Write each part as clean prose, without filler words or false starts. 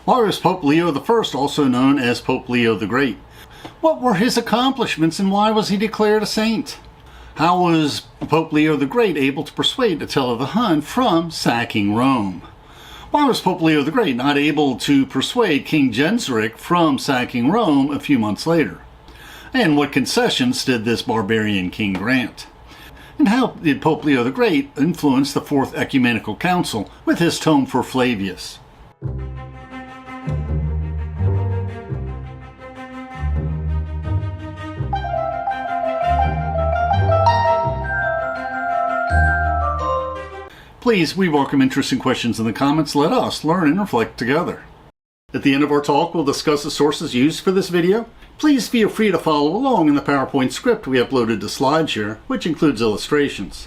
Why was Pope Leo I also known as Pope Leo the Great? What were his accomplishments and why was he declared a saint? How was Pope Leo the Great able to persuade Attila the Hun from sacking Rome? Why was Pope Leo the Great not able to persuade King Genseric from sacking Rome a few months later? And what concessions did this barbarian king grant? And how did Pope Leo the Great influence the Fourth Ecumenical Council with his tome for Flavius? Please, we welcome interesting questions in the comments. Let us learn and reflect together. At the end of our talk, we'll discuss the sources used for this video. Please feel free to follow along in the PowerPoint script we uploaded to SlideShare, which includes illustrations.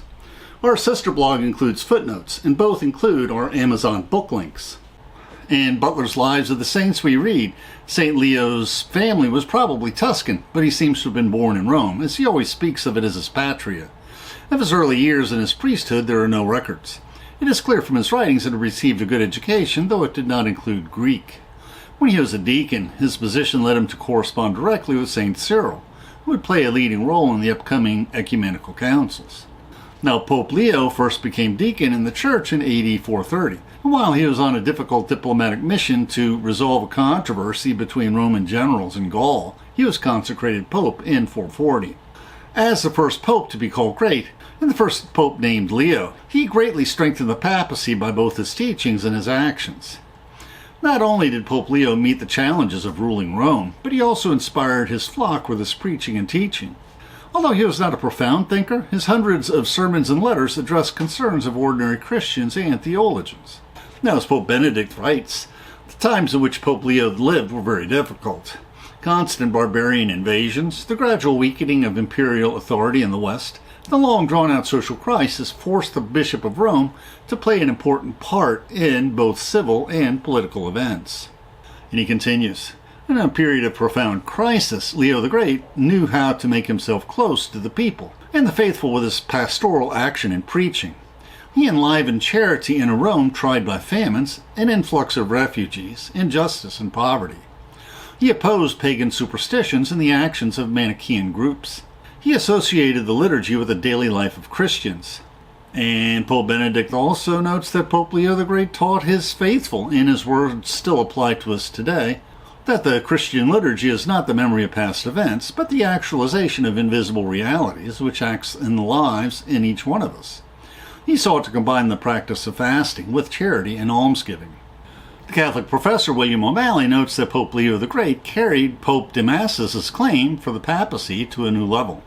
Our sister blog includes footnotes, and both include our Amazon book links. In Butler's Lives of the Saints we read, St. Leo's family was probably Tuscan, but he seems to have been born in Rome, as he always speaks of it as his patria. Of his early years in his priesthood, there are no records. It is clear from his writings that he received a good education, though it did not include Greek. When he was a deacon, his position led him to correspond directly with St. Cyril, who would play a leading role in the upcoming ecumenical councils. Now, Pope Leo first became deacon in the church in AD 430, and while he was on a difficult diplomatic mission to resolve a controversy between Roman generals in Gaul, he was consecrated pope in 440. As the first pope to be called great, and the first pope named Leo, he greatly strengthened the papacy by both his teachings and his actions. Not only did Pope Leo meet the challenges of ruling Rome, but he also inspired his flock with his preaching and teaching. Although he was not a profound thinker, his hundreds of sermons and letters addressed concerns of ordinary Christians and theologians. Now, as Pope Benedict writes, the times in which Pope Leo lived were very difficult. Constant barbarian invasions, the gradual weakening of imperial authority in the West, the long drawn-out social crisis forced the Bishop of Rome to play an important part in both civil and political events. And he continues, in a period of profound crisis, Leo the Great knew how to make himself close to the people and the faithful with his pastoral action and preaching. He enlivened charity in a Rome tried by famines, an influx of refugees, injustice, and poverty. He opposed pagan superstitions and the actions of Manichaean groups. He associated the liturgy with the daily life of Christians. And Pope Benedict also notes that Pope Leo the Great taught his faithful, and his words still apply to us today, that the Christian liturgy is not the memory of past events, but the actualization of invisible realities which acts in the lives in each one of us. He sought to combine the practice of fasting with charity and almsgiving. The Catholic professor William O'Malley notes that Pope Leo the Great carried Pope Damasus's claim for the papacy to a new level.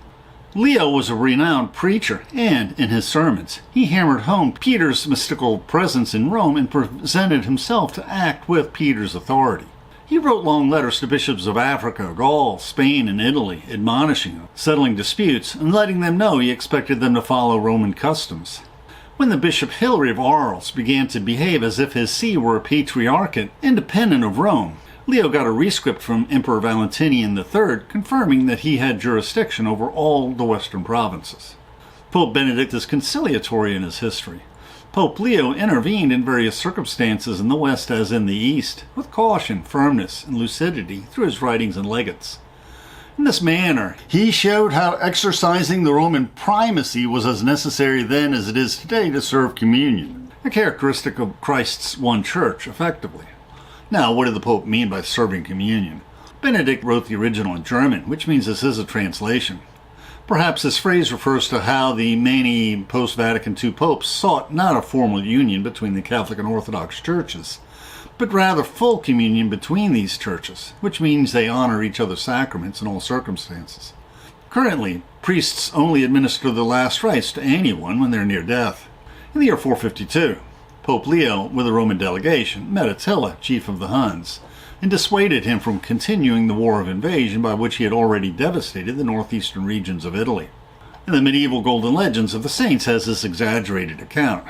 Leo was a renowned preacher, and in his sermons, he hammered home Peter's mystical presence in Rome and presented himself to act with Peter's authority. He wrote long letters to bishops of Africa, Gaul, Spain, and Italy, admonishing them, settling disputes, and letting them know he expected them to follow Roman customs. When the Bishop Hilary of Arles began to behave as if his see were a patriarchate independent of Rome, Leo got a rescript from Emperor Valentinian III confirming that he had jurisdiction over all the western provinces. Pope Benedict is conciliatory in his history. Pope Leo intervened in various circumstances in the West as in the East, with caution, firmness, and lucidity through his writings and legates. In this manner, he showed how exercising the Roman primacy was as necessary then as it is today to serve communion, a characteristic of Christ's one church, effectively. Now, what did the Pope mean by serving communion? Benedict wrote the original in German, which means this is a translation. Perhaps this phrase refers to how the many post-Vatican II popes sought not a formal union between the Catholic and Orthodox churches, but rather full communion between these churches, which means they honor each other's sacraments in all circumstances. Currently, priests only administer the last rites to anyone when they're near death. In the year 452, Pope Leo, with a Roman delegation, met Attila, chief of the Huns, and dissuaded him from continuing the war of invasion by which he had already devastated the northeastern regions of Italy. And the medieval Golden Legends of the Saints has this exaggerated account.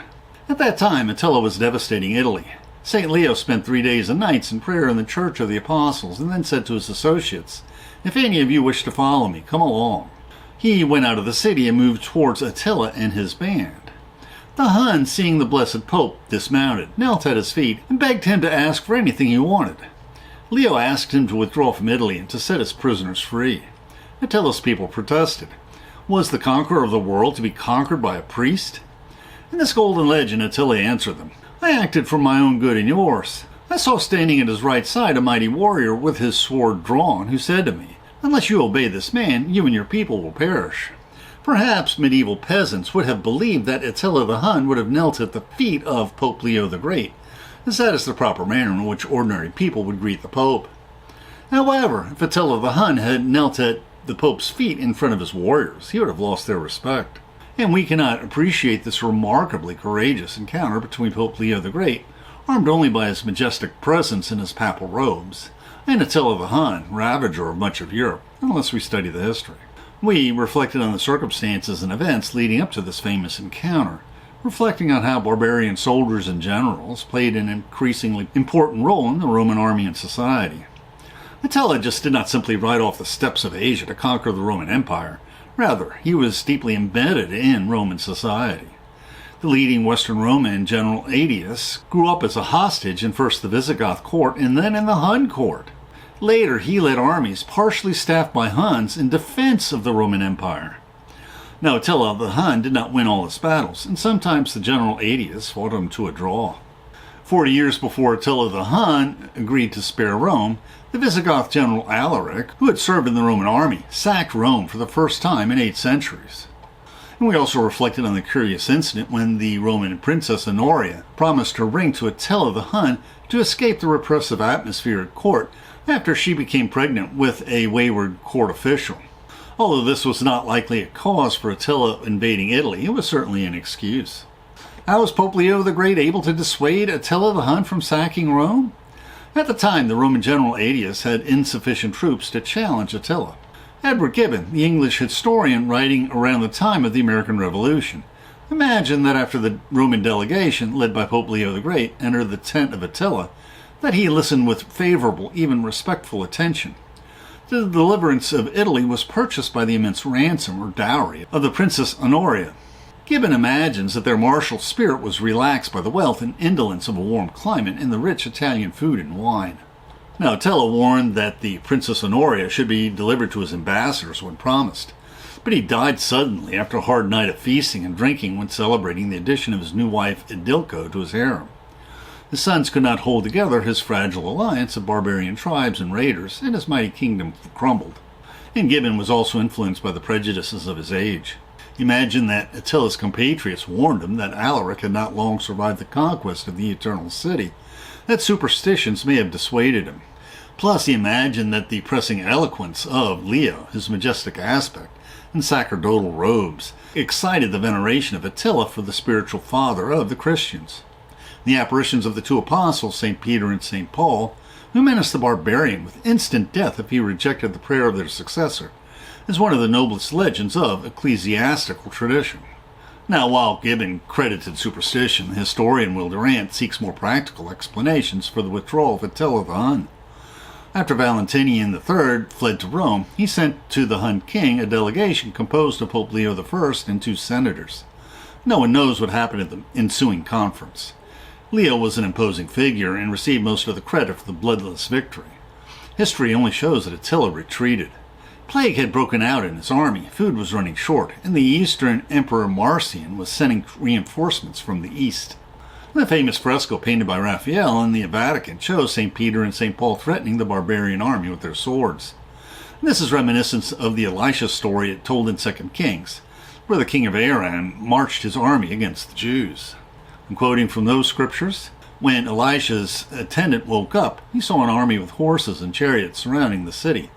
At that time, Attila was devastating Italy. St. Leo spent 3 days and nights in prayer in the Church of the Apostles and then said to his associates, "If any of you wish to follow me, come along." He went out of the city and moved towards Attila and his band. The Hun, seeing the blessed Pope dismounted, knelt at his feet and begged him to ask for anything he wanted. Leo asked him to withdraw from Italy and to set his prisoners free. Attila's people protested. Was the conqueror of the world to be conquered by a priest? In this golden legend, Attila answered them. I acted for my own good and yours. I saw standing at his right side a mighty warrior with his sword drawn, who said to me, Unless you obey this man, you and your people will perish. Perhaps medieval peasants would have believed that Attila the Hun would have knelt at the feet of Pope Leo the Great, as that is the proper manner in which ordinary people would greet the Pope. However, if Attila the Hun had knelt at the Pope's feet in front of his warriors, he would have lost their respect. And we cannot appreciate this remarkably courageous encounter between Pope Leo the Great, armed only by his majestic presence in his papal robes, and Attila the Hun, ravager of much of Europe, unless we study the history. We reflected on the circumstances and events leading up to this famous encounter, reflecting on how barbarian soldiers and generals played an increasingly important role in the Roman army and society. Attila just did not simply ride off the steppes of Asia to conquer the Roman Empire. Rather, he was deeply embedded in Roman society. The leading Western Roman general Aetius grew up as a hostage in first the Visigoth court and then in the Hun court. Later, he led armies partially staffed by Huns in defense of the Roman Empire. Now, Attila the Hun did not win all his battles, and sometimes the general Aetius fought him to a draw. 40 years before Attila the Hun agreed to spare Rome, the Visigoth general Alaric, who had served in the Roman army, sacked Rome for the first time in 8 centuries. And we also reflected on the curious incident when the Roman princess Honoria promised her ring to Attila the Hun to escape the repressive atmosphere at court after she became pregnant with a wayward court official. Although this was not likely a cause for Attila invading Italy, it was certainly an excuse. How was Pope Leo the Great able to dissuade Attila the Hun from sacking Rome? At the time, the Roman general Aetius had insufficient troops to challenge Attila. Edward Gibbon, the English historian writing around the time of the American Revolution, imagined that after the Roman delegation, led by Pope Leo the Great, entered the tent of Attila, that he listened with favorable, even respectful attention. The deliverance of Italy was purchased by the immense ransom or dowry of the Princess Honoria. Gibbon imagines that their martial spirit was relaxed by the wealth and indolence of a warm climate and the rich Italian food and wine. Now, Attila warned that the Princess Honoria should be delivered to his ambassadors when promised, but he died suddenly after a hard night of feasting and drinking when celebrating the addition of his new wife Edilco to his harem. His sons could not hold together his fragile alliance of barbarian tribes and raiders, and his mighty kingdom crumbled. And Gibbon was also influenced by the prejudices of his age. Imagine that Attila's compatriots warned him that Alaric had not long survived the conquest of the Eternal City, that superstitions may have dissuaded him. Plus, he imagined that the pressing eloquence of Leo, his majestic aspect, and sacerdotal robes, excited the veneration of Attila for the spiritual father of the Christians. The apparitions of the 2 apostles, St. Peter and St. Paul, who menaced the barbarian with instant death if he rejected the prayer of their successor, is one of the noblest legends of ecclesiastical tradition. Now, while Gibbon credited superstition, the historian Will Durant seeks more practical explanations for the withdrawal of Attila the Hun. After Valentinian III fled to Rome, he sent to the Hun king a delegation composed of Pope Leo I and 2 senators. No one knows what happened at the ensuing conference. Leo was an imposing figure and received most of the credit for the bloodless victory. History only shows that Attila retreated. Plague had broken out in his army, food was running short, and the Eastern Emperor Marcian was sending reinforcements from the east. The famous fresco painted by Raphael in the Vatican shows St. Peter and St. Paul threatening the barbarian army with their swords. This is reminiscent of the Elisha story told in 2 Kings, where the king of Aram marched his army against the Jews. I'm quoting from those scriptures. When Elisha's attendant woke up, he saw an army with horses and chariots surrounding the city.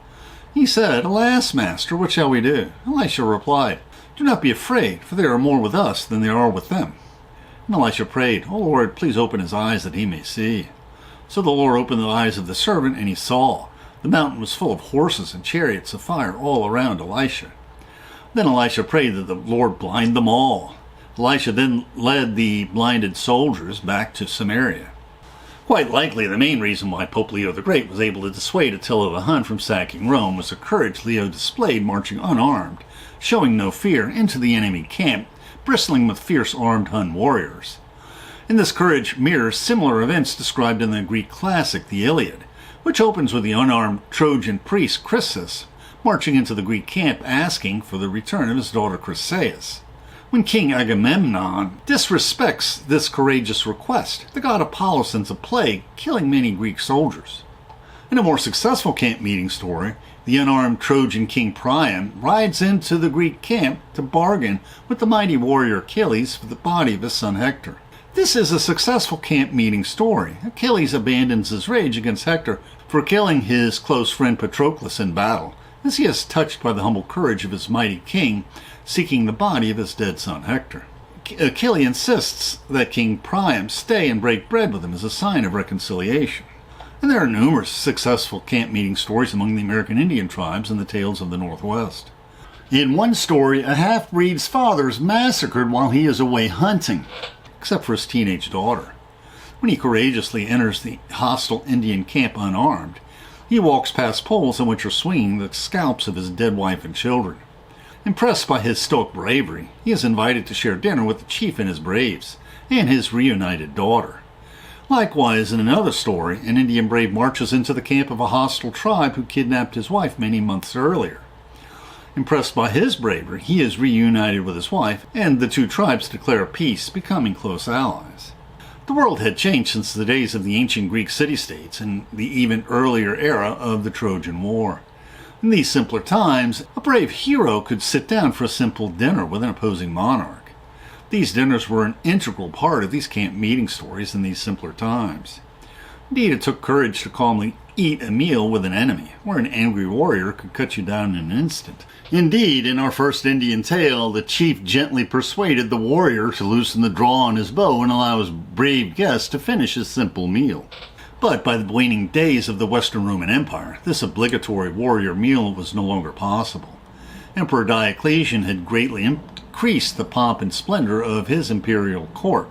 He said, "Alas, master, what shall we do?" Elisha replied, "Do not be afraid, for there are more with us than there are with them." And Elisha prayed, "O Lord, please open his eyes that he may see." So the Lord opened the eyes of the servant, and he saw. The mountain was full of horses and chariots of fire all around Elisha. Then Elisha prayed that the Lord blind them all. Elisha then led the blinded soldiers back to Samaria. Quite likely, the main reason why Pope Leo the Great was able to dissuade Attila the Hun from sacking Rome was the courage Leo displayed marching unarmed, showing no fear, into the enemy camp bristling with fierce armed Hun warriors. And this courage mirrors similar events described in the Greek classic, the Iliad, which opens with the unarmed Trojan priest Chrysis marching into the Greek camp asking for the return of his daughter Chryseis. When King Agamemnon disrespects this courageous request, the god Apollo sends a plague, killing many Greek soldiers. In a more successful camp meeting story, the unarmed Trojan king Priam rides into the Greek camp to bargain with the mighty warrior Achilles for the body of his son Hector. This is a successful camp meeting story. Achilles abandons his rage against Hector for killing his close friend Patroclus in battle, as he is touched by the humble courage of his mighty king seeking the body of his dead son Hector. Achilles insists that King Priam stay and break bread with him as a sign of reconciliation. And there are numerous successful camp meeting stories among the American Indian tribes and the tales of the Northwest. In one story, a half-breed's father is massacred while he is away hunting, except for his teenage daughter. When he courageously enters the hostile Indian camp unarmed, he walks past poles on which are swinging the scalps of his dead wife and children. Impressed by his stoic bravery, he is invited to share dinner with the chief and his braves, and his reunited daughter. Likewise, in another story, an Indian brave marches into the camp of a hostile tribe who kidnapped his wife many months earlier. Impressed by his bravery, he is reunited with his wife, and the two tribes declare peace, becoming close allies. The world had changed since the days of the ancient Greek city-states and the even earlier era of the Trojan War. In these simpler times, a brave hero could sit down for a simple dinner with an opposing monarch. These dinners were an integral part of these camp meeting stories in these simpler times. Indeed, it took courage to calmly eat a meal with an enemy, where an angry warrior could cut you down in an instant. Indeed, in our first Indian tale, the chief gently persuaded the warrior to loosen the draw on his bow and allow his brave guest to finish his simple meal. But by the waning days of the Western Roman Empire, this obligatory warrior meal was no longer possible. Emperor Diocletian had greatly increased the pomp and splendor of his imperial court,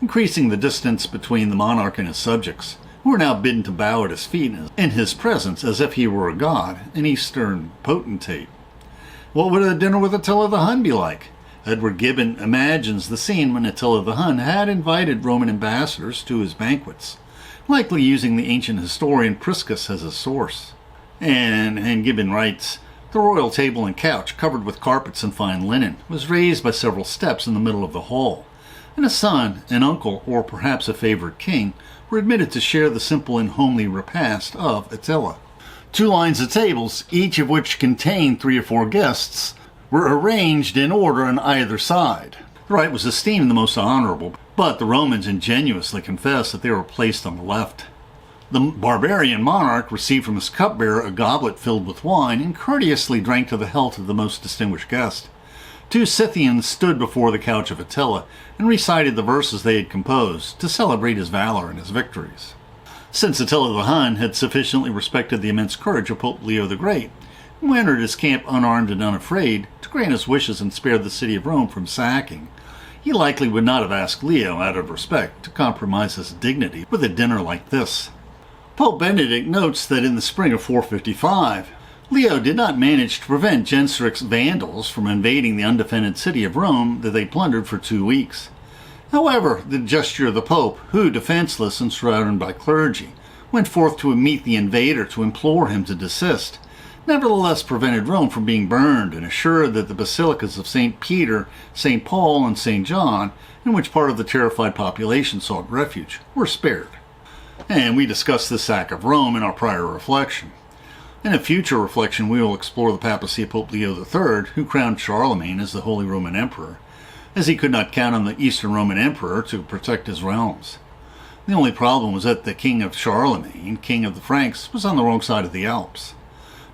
increasing the distance between the monarch and his subjects, who were now bidden to bow at his feet in his presence as if he were a god, an Eastern potentate. What would a dinner with Attila the Hun be like? Edward Gibbon imagines the scene when Attila the Hun had invited Roman ambassadors to his banquets, likely using the ancient historian Priscus as a source. And Gibbon writes, "The royal table and couch, covered with carpets and fine linen, was raised by several steps in the middle of the hall, and a son, an uncle, or perhaps a favored king, were admitted to share the simple and homely repast of Attila. 2 lines of tables, each of which contained 3 or 4 guests, were arranged in order on either side. The right was esteemed the most honorable, but the Romans ingenuously confessed that they were placed on the left. The barbarian monarch received from his cupbearer a goblet filled with wine and courteously drank to the health of the most distinguished guest. 2 Scythians stood before the couch of Attila and recited the verses they had composed to celebrate his valor and his victories. Since Attila the Hun had sufficiently respected the immense courage of Pope Leo the Great, who entered his camp unarmed and unafraid to grant his wishes and spare the city of Rome from sacking, he likely would not have asked Leo, out of respect, to compromise his dignity with a dinner like this. Pope Benedict notes that in the spring of 455, Leo did not manage to prevent Genseric's Vandals from invading the undefended city of Rome that they plundered for 2 weeks. However, the gesture of the Pope, who, defenseless and surrounded by clergy, went forth to meet the invader to implore him to desist, nevertheless prevented Rome from being burned and assured that the basilicas of St. Peter, St. Paul, and St. John, in which part of the terrified population sought refuge, were spared. And we discussed the sack of Rome in our prior reflection. In a future reflection, we will explore the papacy of Pope Leo III, who crowned Charlemagne as the Holy Roman Emperor, as he could not count on the Eastern Roman Emperor to protect his realms. The only problem was that the king of Charlemagne, king of the Franks, was on the wrong side of the Alps.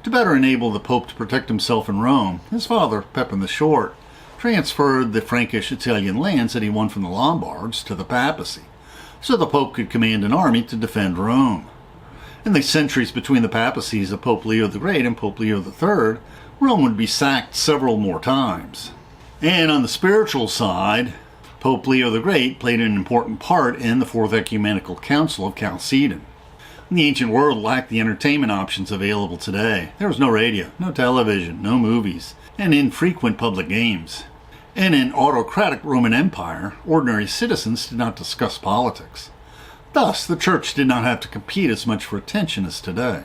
To better enable the Pope to protect himself in Rome, his father, Pepin the Short, transferred the Frankish Italian lands that he won from the Lombards to the papacy, so the Pope could command an army to defend Rome. In the centuries between the papacies of Pope Leo the Great and Pope Leo III, Rome would be sacked several more times. And on the spiritual side, Pope Leo the Great played an important part in the Fourth Ecumenical Council of Chalcedon. The ancient world lacked the entertainment options available today. There was no radio, no television, no movies, and infrequent public games. In an autocratic Roman Empire, ordinary citizens did not discuss politics. Thus, the church did not have to compete as much for attention as today.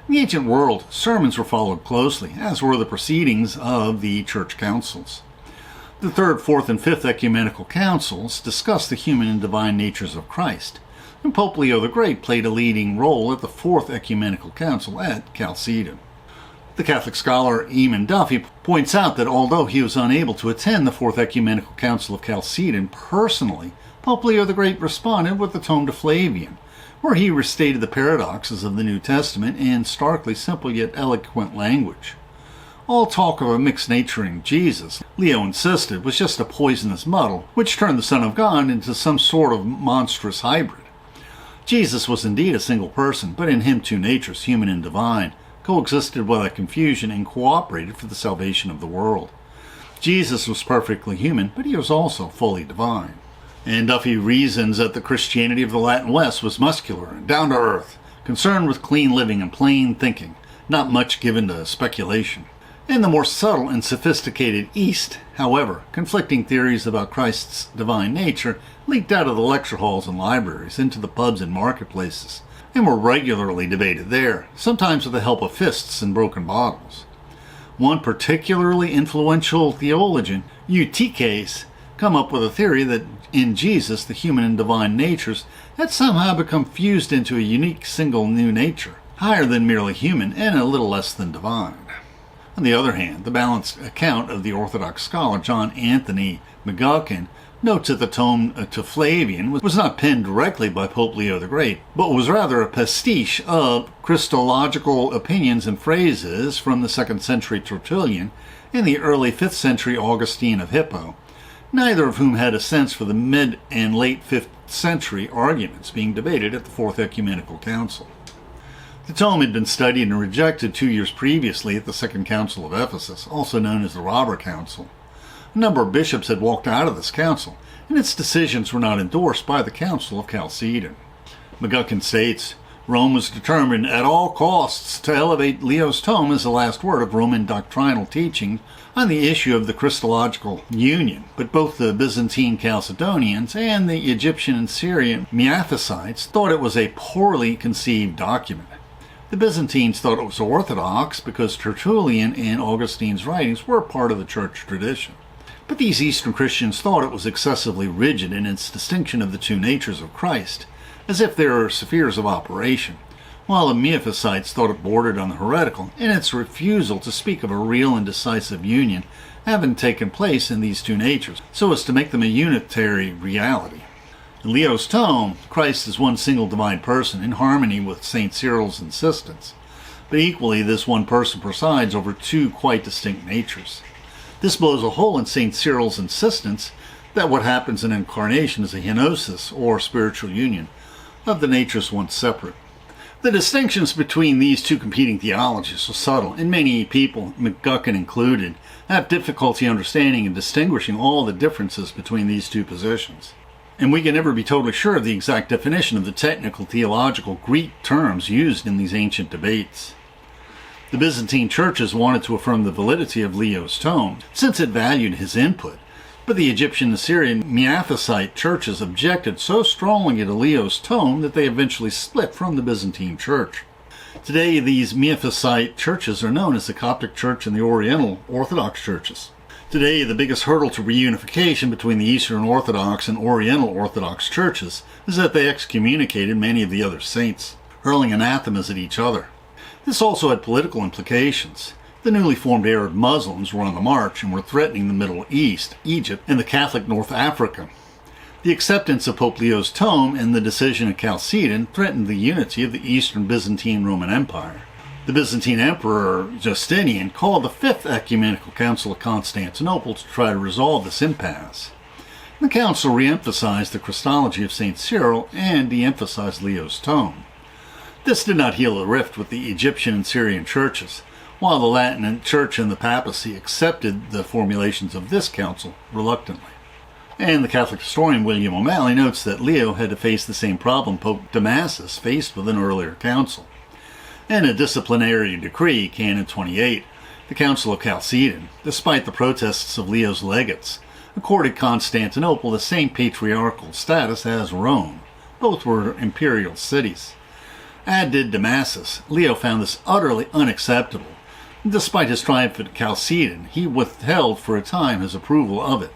In the ancient world, sermons were followed closely, as were the proceedings of the church councils. The third, fourth, and fifth ecumenical councils discussed the human and divine natures of Christ, and Pope Leo the Great played a leading role at the fourth ecumenical council at Chalcedon. The Catholic scholar Eamon Duffy points out that although he was unable to attend the Fourth Ecumenical Council of Chalcedon personally, Pope Leo the Great responded with the Tome to Flavian, where he restated the paradoxes of the New Testament in starkly simple yet eloquent language. All talk of a mixed naturing Jesus, Leo insisted, was just a poisonous muddle, which turned the Son of God into some sort of monstrous hybrid. Jesus was indeed a single person, but in him two natures, human and divine, coexisted without confusion and cooperated for the salvation of the world. Jesus was perfectly human, but he was also fully divine. And Duffy reasons that the Christianity of the Latin West was muscular and down to earth, concerned with clean living and plain thinking, not much given to speculation. In the more subtle and sophisticated East, however, conflicting theories about Christ's divine nature leaked out of the lecture halls and libraries into the pubs and marketplaces, and were regularly debated there, sometimes with the help of fists and broken bottles. One particularly influential theologian, Eutyches, come up with a theory that in Jesus the human and divine natures had somehow become fused into a unique single new nature, higher than merely human and a little less than divine. On the other hand, the balanced account of the Orthodox scholar John Anthony McGuckin notes that the Tome to Flavian was not penned directly by Pope Leo the Great, but was rather a pastiche of Christological opinions and phrases from the 2nd century Tertullian and the early 5th century Augustine of Hippo, neither of whom had a sense for the mid and late 5th century arguments being debated at the Fourth Ecumenical Council. The tome had been studied and rejected 2 years previously at the Second Council of Ephesus, also known as the Robber Council. A number of bishops had walked out of this council, and its decisions were not endorsed by the Council of Chalcedon. McGuckin states, Rome was determined at all costs to elevate Leo's tome as the last word of Roman doctrinal teaching on the issue of the Christological union, but both the Byzantine Chalcedonians and the Egyptian and Syrian Miaphysites thought it was a poorly conceived document. The Byzantines thought it was orthodox because Tertullian and Augustine's writings were part of the church tradition. But these Eastern Christians thought it was excessively rigid in its distinction of the two natures of Christ, as if there were spheres of operation, while the Miaphysites thought it bordered on the heretical in its refusal to speak of a real and decisive union having taken place in these two natures, so as to make them a unitary reality. In Leo's tome, Christ is one single divine person in harmony with St. Cyril's insistence, but equally this one person presides over two quite distinct natures. This blows a hole in St. Cyril's insistence that what happens in incarnation is a henosis, or spiritual union, of the natures once separate. The distinctions between these two competing theologies are subtle, and many people, McGuckin included, have difficulty understanding and distinguishing all the differences between these two positions. And we can never be totally sure of the exact definition of the technical theological Greek terms used in these ancient debates. The Byzantine churches wanted to affirm the validity of Leo's tome, since it valued his input, but the Egyptian and Syrian Miaphysite churches objected so strongly to Leo's tome that they eventually split from the Byzantine church. Today, these Miaphysite churches are known as the Coptic Church and the Oriental Orthodox churches. Today, the biggest hurdle to reunification between the Eastern Orthodox and Oriental Orthodox churches is that they excommunicated many of the other saints, hurling anathemas at each other. This also had political implications. The newly formed Arab Muslims were on the march and were threatening the Middle East, Egypt, and the Catholic North Africa. The acceptance of Pope Leo's tome and the decision at Chalcedon threatened the unity of the Eastern Byzantine Roman Empire. The Byzantine Emperor Justinian called the Fifth Ecumenical Council of Constantinople to try to resolve this impasse. The council re-emphasized the Christology of St. Cyril and de-emphasized Leo's tome. This did not heal the rift with the Egyptian and Syrian churches, while the Latin Church and the papacy accepted the formulations of this council reluctantly. And the Catholic historian William O'Malley notes that Leo had to face the same problem Pope Damasus faced with an earlier council. In a disciplinary decree, Canon 28, The Council of Chalcedon, despite the protests of Leo's legates, accorded Constantinople the same patriarchal status as Rome. Both were imperial cities. As did Damascus, Leo found this utterly unacceptable. Despite his triumph at Chalcedon, he withheld for a time his approval of it.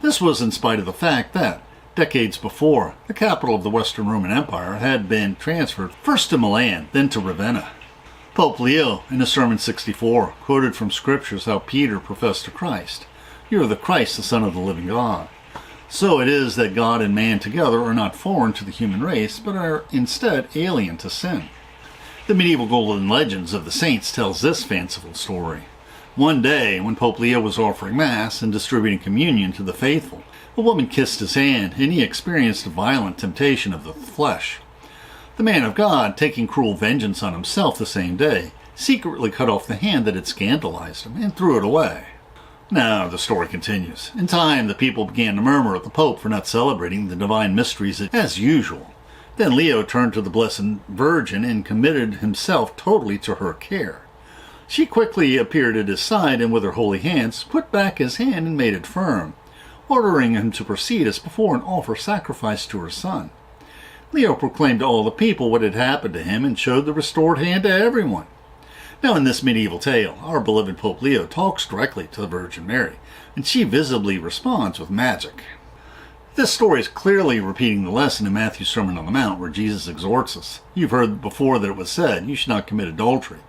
This was in spite of the fact that, decades before, the capital of the Western Roman Empire had been transferred first to Milan, then to Ravenna. Pope Leo, in his Sermon 64, quoted from scriptures how Peter professed to Christ, "You are the Christ, the Son of the living God." So it is that God and man together are not foreign to the human race, but are instead alien to sin. The medieval golden legends of the saints tells this fanciful story. One day, when Pope Leo was offering Mass and distributing communion to the faithful, a woman kissed his hand, and he experienced a violent temptation of the flesh. The man of God, taking cruel vengeance on himself the same day, secretly cut off the hand that had scandalized him and threw it away. Now, the story continues. In time, the people began to murmur at the Pope for not celebrating the divine mysteries as usual. Then Leo turned to the Blessed Virgin and committed himself totally to her care. She quickly appeared at his side and with her holy hands put back his hand and made it firm, ordering him to proceed as before and offer sacrifice to her son. Leo proclaimed to all the people what had happened to him and showed the restored hand to everyone. Now in this medieval tale, our beloved Pope Leo talks directly to the Virgin Mary, and she visibly responds with magic. This story is clearly repeating the lesson in Matthew's Sermon on the Mount where Jesus exhorts us. You've heard before that it was said, "You should not commit adultery."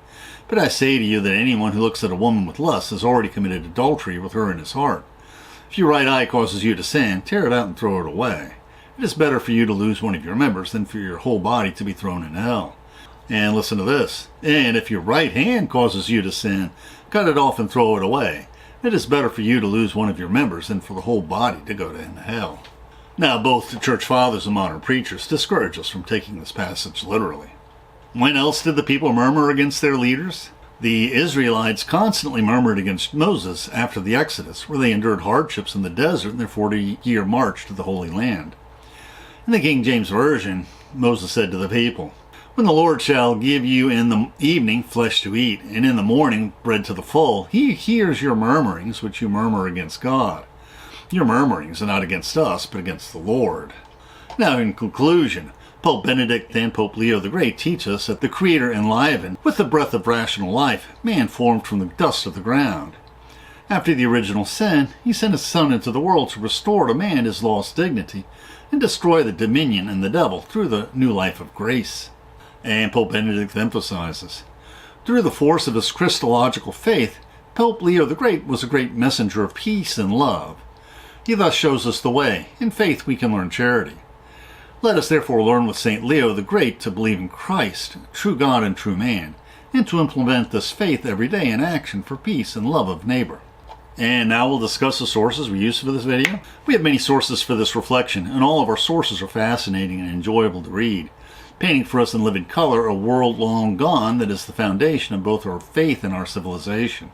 But I say to you that anyone who looks at a woman with lust has already committed adultery with her in his heart. If your right eye causes you to sin, tear it out and throw it away. It is better for you to lose one of your members than for your whole body to be thrown in hell. And listen to this. And if your right hand causes you to sin, cut it off and throw it away. It is better for you to lose one of your members than for the whole body to go to hell. Now, both the church fathers and modern preachers discourage us from taking this passage literally. When else did the people murmur against their leaders? The Israelites constantly murmured against Moses after the Exodus, where they endured hardships in the desert in their 40-year march to the Holy Land. In the King James Version, Moses said to the people, "When the Lord shall give you in the evening flesh to eat, and in the morning bread to the full, he hears your murmurings which you murmur against God. Your murmurings are not against us, but against the Lord." Now, in conclusion, Pope Benedict and Pope Leo the Great teach us that the Creator enlivened, with the breath of rational life, man formed from the dust of the ground. After the original sin, he sent his Son into the world to restore to man his lost dignity and destroy the dominion and the devil through the new life of grace. And Pope Benedict emphasizes, through the force of his Christological faith, Pope Leo the Great was a great messenger of peace and love. He thus shows us the way. In faith we can learn charity. Let us therefore learn with St. Leo the Great to believe in Christ, true God and true man, and to implement this faith every day in action for peace and love of neighbor. And now we'll discuss the sources we used for this video. We have many sources for this reflection, and all of our sources are fascinating and enjoyable to read, painting for us in living color a world long gone that is the foundation of both our faith and our civilization.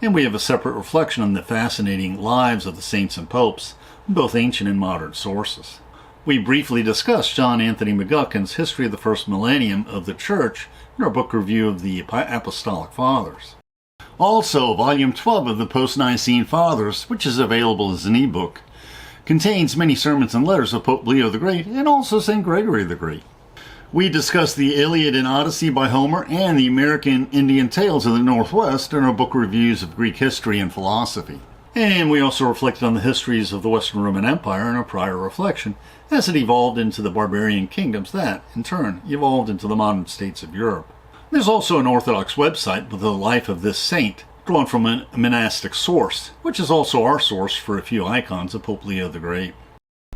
And we have a separate reflection on the fascinating lives of the saints and popes, in both ancient and modern sources. We briefly discussed John Anthony McGuckin's History of the First Millennium of the Church in our book review of the Apostolic Fathers. Also, Volume 12 of the Post-Nicene Fathers, which is available as an ebook, contains many sermons and letters of Pope Leo the Great and also St. Gregory the Great. We discussed the Iliad and Odyssey by Homer and the American Indian Tales of the Northwest in our book reviews of Greek history and philosophy. And we also reflected on the histories of the Western Roman Empire in our prior reflection as it evolved into the barbarian kingdoms that, in turn, evolved into the modern states of Europe. There's also an Orthodox website with the life of this saint, drawn from a monastic source, which is also our source for a few icons of Pope Leo the Great.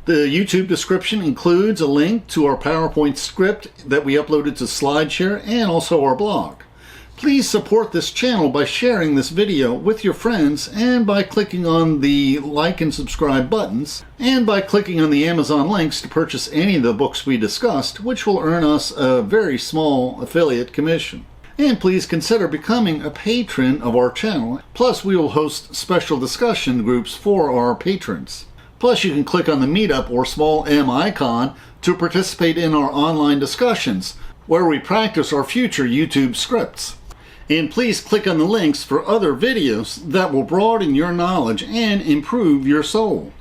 The YouTube description includes a link to our PowerPoint script that we uploaded to SlideShare and also our blog. Please support this channel by sharing this video with your friends and by clicking on the like and subscribe buttons and by clicking on the Amazon links to purchase any of the books we discussed, which will earn us a very small affiliate commission. And please consider becoming a patron of our channel. Plus, we will host special discussion groups for our patrons. Plus, you can click on the Meetup or small M icon to participate in our online discussions, where we practice our future YouTube scripts. And please click on the links for other videos that will broaden your knowledge and improve your soul.